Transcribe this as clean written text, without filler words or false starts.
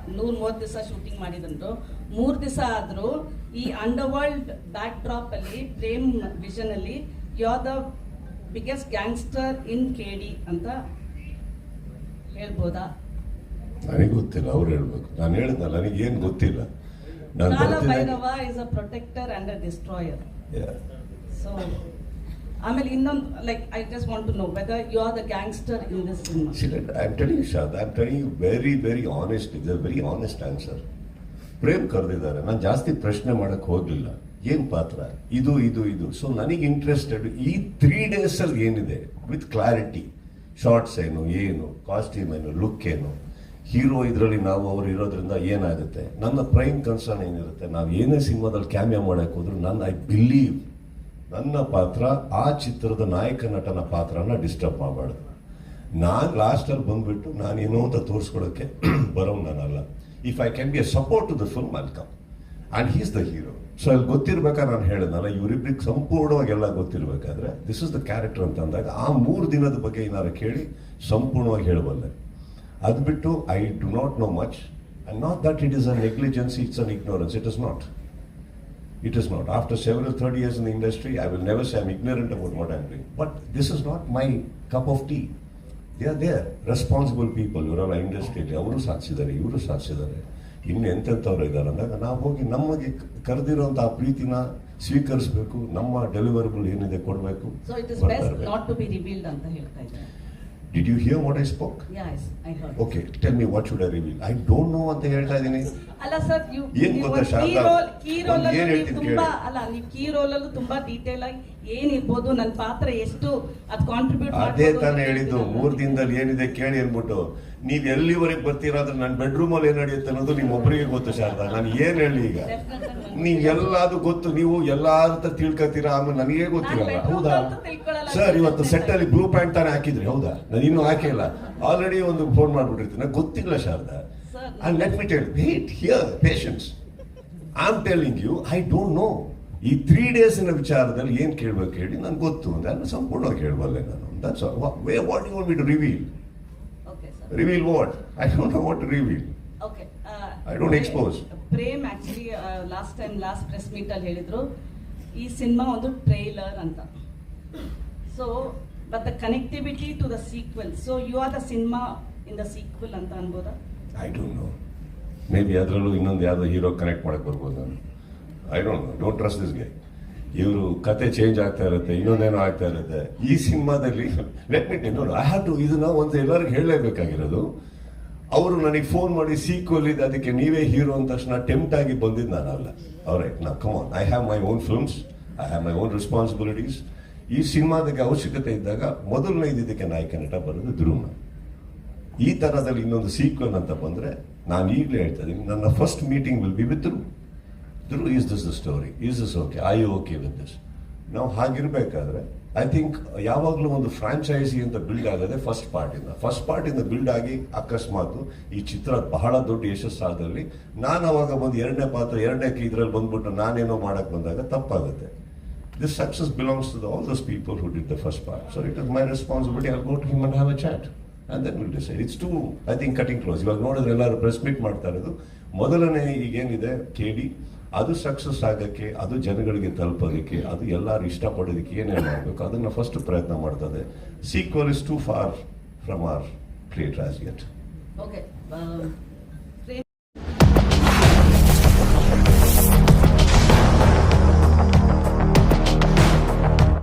130 ದಿವಸ ಶೂಟಿಂಗ್ ಮಾಡಿದ್ರು. 3 ದಿವಸ ಆದರೂ ಈ ಅಂಡರ್ ವರ್ಲ್ಡ್ ಬ್ಯಾಕ್ ಡ್ರಾಪ್ ಅಲ್ಲಿ ಪ್ರೇಮ್ ವಿಷನ್ ಅಲ್ಲಿ you are the biggest gangster in KD ಅಂತ ಹೇಳ್ಬೋದಾ? ನನಗೆ ಗೊತ್ತಿಲ್ಲ, ಅವ್ರು ಹೇಳ್ಬೇಕು. ನಾನು ಹೇಳಿದ್ನಲ್ಲ, ನನಗೆ ಏನು ಗೊತ್ತಿಲ್ಲ. Kala Bhairava is a protector and a destroyer. So ಆಮೇಲೆ ಇನ್ನೊಂದು like I just want to know whether you are the gangster in this cinema. I am telling you Sharada, I am telling you very very honest. Is a very honest answer. Prem ಕರೆದಿದ್ದಾರೆ, ನಾನು ಜಾಸ್ತಿ ಪ್ರಶ್ನೆ ಮಾಡಕ್ ಹೋಗ್ಲಿಲ್ಲ. ಏನ್ ಪಾತ್ರ ಇದು ಇದು ಇದು. ಸೊ ನನಗೆ ಇಂಟ್ರೆಸ್ಟೆಡ್ ಈ 3 days ಅಲ್ಲಿ ಏನಿದೆ ವಿತ್ ಕ್ಲಾರಿಟಿ, ಶಾರ್ಟ್ಸ್ ಏನು, ಕಾಸ್ಟ್ಯೂಮ್ ಏನು, ಲುಕ್ ಏನು, ಹೀರೋ ಇದರಲ್ಲಿ ನಾವು ಅವ್ರು ಇರೋದ್ರಿಂದ ಏನಾಗುತ್ತೆ. ನನ್ನ ಪ್ರೈಮ್ ಕನ್ಸರ್ನ್ ಏನಿರುತ್ತೆ, ನಾವು ಏನೇ ಸಿನಿಮಾದಲ್ಲಿ ಕ್ಯಾಮಿಯೋ ಮಾಡಕ್ಕೆ ಹೋದ್ರು ಐ ಬಿಲೀವ್ ನನ್ನ ಪಾತ್ರ ಆ ಚಿತ್ರದ ನಾಯಕ ನಟನ ಪಾತ್ರನ ಡಿಸ್ಟರ್ಬ್ ಮಾಡಬಾರ್ದು. ನಾನು ಲಾಸ್ಟಲ್ಲಿ ಬಂದ್ಬಿಟ್ಟು ನಾನೇನೋ ಅಂತ ತೋರಿಸ್ಕೊಡೋಕ್ಕೆ ಬರೋನು ನಾನಲ್ಲ. If I can be a support to the film I'll come and he's the hero. So ಅಲ್ಲಿ ಗೊತ್ತಿರ್ಬೇಕಾದ್ರೆ ನಾನು ಹೇಳಿದ್ನಲ್ಲ, ಇವರಿಬ್ಬರಿಗೆ ಸಂಪೂರ್ಣವಾಗಿ ಎಲ್ಲ ಗೊತ್ತಿರಬೇಕಾದ್ರೆ ದಿಸ್ ಇಸ್ ದ ಕ್ಯಾರೆಕ್ಟರ್ ಅಂತ ಅಂದಾಗ ಆ 3 ದಿನದ ಬಗ್ಗೆ ಏನಾರು ಕೇಳಿ ಸಂಪೂರ್ಣವಾಗಿ ಹೇಳಬಲ್ಲೆ. ಅದು ಬಿಟ್ಟು I do not know much and not that it is a negligence, it's an ignorance. It is not. After several 30 years in the industry, I will never say I'm ignorant about what I'm doing. But this is not my cup of tea. They are there. Responsible people. ಇವರೆಲ್ಲ ಇಂಡಸ್ಟ್ರಿಯಲ್ಲಿ ಅವರು ಸಾಧಿಸಿದ್ದಾರೆ, ಇವರು ಸಾಧಿಸಿದ್ದಾರೆ, ಇನ್ನು ಎಂತೆಂಥವ್ರು ಇದ್ದಾರೆ ಅಂದಾಗ ನಾವು ಹೋಗಿ ನಮಗೆ ಕರೆದಿರೋಂಥ ಆ ಪ್ರೀತಿನ ಸ್ವೀಕರಿಸಬೇಕು. ನಮ್ಮ ಡೆಲಿವರಬಲ್ ಏನಿದೆ ಕೊಡಬೇಕು. So it is best not to be revealed ಅಂತ ಹೇಳ್ತಾ ಇದ್ದಾರೆ. Did you hear what I spoke? Yes, I heard. Okay, tell me what should I reveal? I don't know ಅಂತ ಹೇಳ್ತಾ ಇದ್ದೀನಿ. ಅಲ್ಲ ಸರ್, ಏನ್ ಗೊತ್ತಾ ಶಾರದಾ, ಕೀ ರೋಲ್ ನೀವು ಕೀ ರೋಲ್ ಅಲ್ಲೂ ತುಂಬಾ ಡೀಟೇಲ್ ಆಗಿ ಏನಿರ್ಬೋದು, ನನ್ನ ಪಾತ್ರ ಎಷ್ಟು ಅದು ಕಾಂಟ್ರಿಬ್ಯೂಟ್ ಅದೇ ತಾನೇ ಹೇಳಿದ್ದು. 3 ದಿನದಲ್ಲಿ ಏನಿದೆ ಕೇಳಿ ಅಂದ್ಬಿಟ್ಟು ನೀವ್ ಎಲ್ಲಿವರೆಗೆ ಬರ್ತೀರಾದ್ರೆ ನನ್ನ ಬೆಡ್ರೂಮ್ ಅಲ್ಲಿ ಏನ್ ನಡೆಯುತ್ತೆ ಅನ್ನೋದು ನಿಮ್ಮೊಬ್ಬರಿಗೆ ಗೊತ್ತು ಶಾರದಾ. ನಾನು ಏನ್ ಹೇಳಿ ಈಗ, ನೀವ್ ಎಲ್ಲಾದು ಗೊತ್ತು, ನೀವು ಎಲ್ಲಾರ ತಿಳ್ಕೊತೀರಾ, ಆಮೇಲೆ ನನಗೇ ಗೊತ್ತಿರಲ್ಲ. ಹೌದಾ ಸರ್, ಇವತ್ತು ಸೆಟ್ ಅಲ್ಲಿ ಬ್ಲೂ ಪ್ಯಾಂಟ್ ತಾನೇ ಹಾಕಿದ್ರಿ, ಹೌದಾ? ನಾನು ಇನ್ನೂ ಹಾಕಿಲ್ಲ, ಆಲ್ರೆಡಿ ಒಂದು ಫೋನ್ ಮಾಡ್ಬಿಟ್ಟಿರ್ತೀನಿ. ನಂಗೆ ಗೊತ್ತಿಲ್ಲ Sharada. And let me tell you, wait here, patience. I'm telling you, I don't know. ಈ 3 days ವಿಚಾರದಲ್ಲಿ ಏನ್ ಕೇಳ್ಬೇಕು ಹೇಳಿ, ನನ್ಗೆ ಗೊತ್ತು ಅಂತ ನಾನು ಸಂಪೂರ್ಣವಾಗಿ ಹೇಳಬಲ್ಲೆ ನಾನು. That's all. What do you want me to reveal? Okay, sir. Reveal what? I don't know what to reveal. Okay. I don't expose. Prem actually last press meet ಅಲ್ಲಿ ಹೇಳಿದ್ರು ಈ ಸಿನಿಮಾ ಒಂದು ಟ್ರೈಲರ್ ಅಂತ. So but the connectivity to the sequel, so you are the cinema in the sequel ಅಂತ ಅನ್ಬೋದಾ? I don't know. Maybe ಅದರಲ್ಲೂ ಇನ್ನೊಂದು ಯಾವುದೋ ಹೀರೋ ಕನೆಕ್ಟ್ ಮಾಡಕ್ಕೆ ಬರ್ಬೋದು ನಾನು. I don't know. Don't trust this guy. ಇವರು ಕತೆ ಚೇಂಜ್ ಆಗ್ತಾ ಇರುತ್ತೆ, ಇನ್ನೊಂದೇನೋ ಆಗ್ತಾ ಇರುತ್ತೆ. ಈ ಸಿನಿಮಾದಲ್ಲಿ let me tell you, I have to, ಇದನ್ನ ಒಂದು ಎಲ್ಲರಿಗೂ ಹೇಳಲೇಬೇಕಾಗಿರೋದು. ಅವರು ನನಗೆ ಫೋನ್ ಮಾಡಿ ಸೀಕ್ವೆಲ್ ಇದೆ ಅದಕ್ಕೆ ನೀವೇ ಹೀರೋ ಅಂದ ತಕ್ಷಣ ಟೆಂಪ್ಟ್ ಆಗಿ ಬಂದಿದ್ದು ನಾನಲ್ಲ. ಆಲ್ರೈಟ್, ನಾ come on, I have my own films, I have my own responsibilities. ಈ ಸಿನಿಮಾದಕ್ಕೆ ಅವಶ್ಯಕತೆ ಇದ್ದಾಗ ಮೊದಲನೇ ಇದಕ್ಕೆ ನಾಯಕ ನಟ ಬರೋದು ಧ್ರುವ್ನ. ಈ ತರದಲ್ಲಿ ಇನ್ನೊಂದು ಸೀಕ್ವೆಲ್ ಅಂತ ಬಂದ್ರೆ ನಾನು ಈಗಲೇ ಹೇಳ್ತಾ ಇದ್ದೀನಿ, ನನ್ನ first meeting will be with Dhruv. Is this the story, is this okay, I you okay with this? ನಾವು ಹಾಗಿರ್ಬೇಕಾದ್ರೆ ಐ ಥಿಂಕ್ ಯಾವಾಗಲೂ ಒಂದು ಫ್ರಾಂಚೈಸಿ ಅಂತ ಬಿಲ್ಡ್ ಆಗದೆ ಫಸ್ಟ್ ಪಾರ್ಟಿಂದ ಬಿಲ್ಡ್ ಆಗಿ ಅಕಸ್ಮಾತ್ ಈ ಚಿತ್ರ ಬಹಳ ದೊಡ್ಡ ಯಶಸ್ಸಾದಲ್ಲಿ ನಾನು ಅವಾಗ ಬಂದು ಎರಡನೇ ಇದ್ರಲ್ಲಿ ಬಂದ್ಬಿಟ್ಟು ನಾನೇನೋ ಮಾಡಕ್ ಬಂದಾಗ ತಪ್ಪಾಗುತ್ತೆ. This success belongs to all those people who did the first part. So it is my responsibility. I'll go to him and have a chat. And then we'll decide. It's too, I think, cutting close. ಇವಾಗ ನೋಡಿದ್ರೆ ಎಲ್ಲರೂ press meet ಮಾಡ್ತಾ ಇರೋದು ಮೊದಲನೇ ಈಗೇನಿದೆ KD, ಅದು success ಆಗೋಕ್ಕೆ, ಅದು ಜನಗಳಿಗೆ ತಲುಪೋದಕ್ಕೆ, ಅದು ಎಲ್ಲರೂ ಇಷ್ಟಪಡೋದಕ್ಕೆ ಏನೇನು ಮಾಡಬೇಕು ಅದನ್ನು ಫಸ್ಟ್ ಪ್ರಯತ್ನ ಮಾಡ್ತದೆ. Sequel is too far from our plate as yet. Okay.